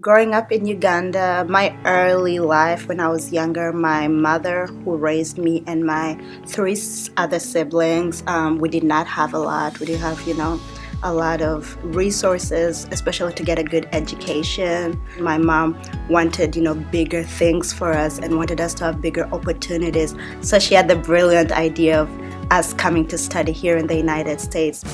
Growing up in Uganda, my early life when I was younger, my mother who raised me and my three other siblings, we did not have a lot. We didn't have, a lot of resources, especially to get a good education. My mom wanted, bigger things for us and wanted us to have bigger opportunities. So she had the brilliant idea of us coming to study here in the United States.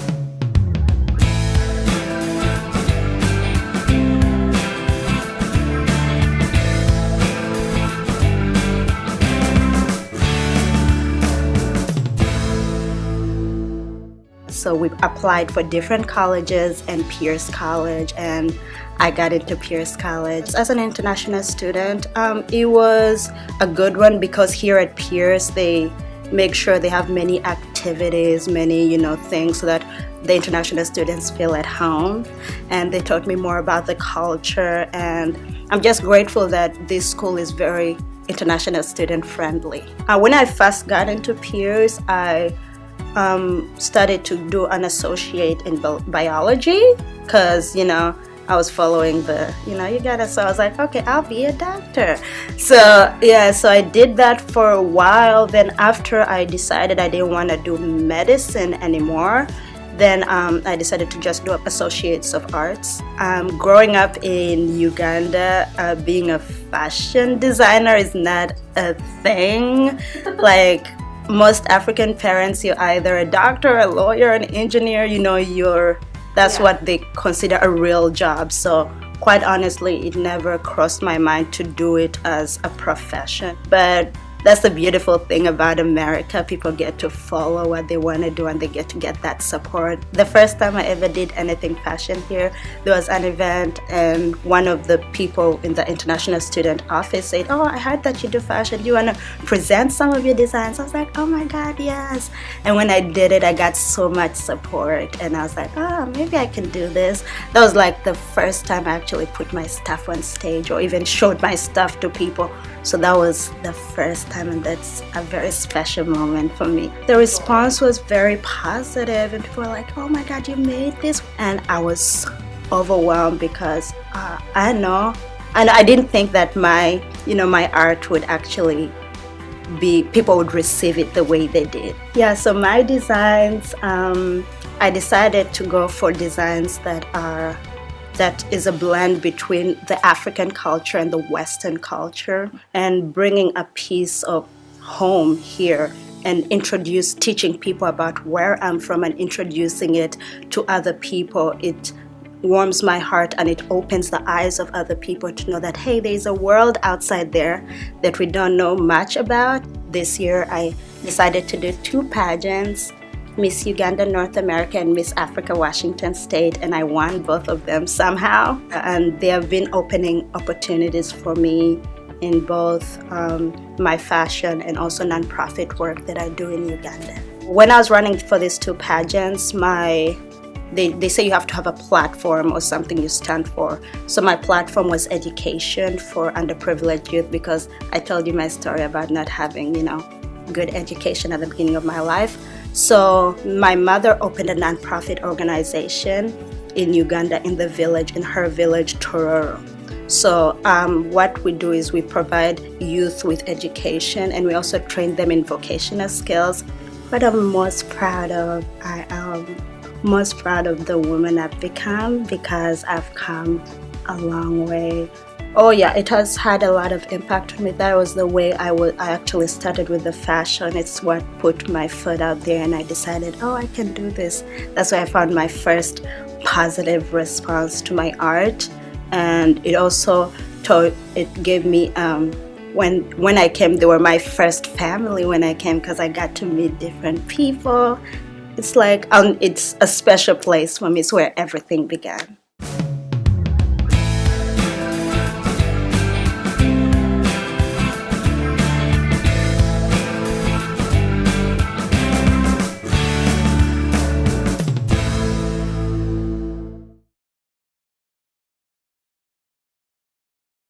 So we applied for different colleges and Pierce College, and I got into Pierce College. As an international student, it was a good one because here at Pierce, they make sure they have many activities, many, things so that the international students feel at home. And they taught me more about the culture, and I'm just grateful that this school is very international student friendly. When I first got into Pierce, I started to do an associate in biology because, I was following the, so I was like, okay, I'll be a doctor. So I did that for a while. Then after I decided I didn't want to do medicine anymore, then I decided to just do Associates of Arts. Growing up in Uganda, being a fashion designer is not a thing. Like, most African parents, you're either a doctor, a lawyer, an engineer, that's what they consider a real job. So quite honestly, it never crossed my mind to do it as a profession. But that's the beautiful thing about America. People get to follow what they want to do and they get to get that support. The first time I ever did anything fashion here, there was an event and one of the people in the international student office said, "Oh, I heard that you do fashion. Do you want to present some of your designs?" I was like, "Oh my God, yes." And when I did it, I got so much support and I was like, "Oh, maybe I can do this." That was like the first time I actually put my stuff on stage or even showed my stuff to people. So that was the first time, and that's a very special moment for me. The response was very positive, and people were like, "Oh my God, you made this!" And I was overwhelmed because I didn't think that my art would actually people would receive it the way they did. Yeah, so my designs, I decided to go for designs that is a blend between the African culture and the Western culture, and bringing a piece of home here and teaching people about where I'm from and introducing it to other people. It warms my heart and it opens the eyes of other people to know that, hey, there's a world outside there that we don't know much about. This year I decided to do 2 pageants, Miss Uganda North America and Miss Africa Washington State, and I won both of them somehow. And they have been opening opportunities for me in both my fashion and also nonprofit work that I do in Uganda. When I was running for these 2 pageants, they say you have to have a platform or something you stand for. So my platform was education for underprivileged youth, because I told you my story about not having, good education at the beginning of my life. So my mother opened a nonprofit organization in Uganda in her village, Tororo. So what we do is we provide youth with education, and we also train them in vocational skills. What I'm most proud of, I am most proud of the woman I've become, because I've come a long way. Oh yeah, it has had a lot of impact on me. That was the way I actually started with the fashion. It's what put my foot out there, and I decided, oh, I can do this. That's why I found my first positive response to my art. And it also gave me, when I came, they were my first family when I came, because I got to meet different people. It's like, it's a special place for me. It's where everything began.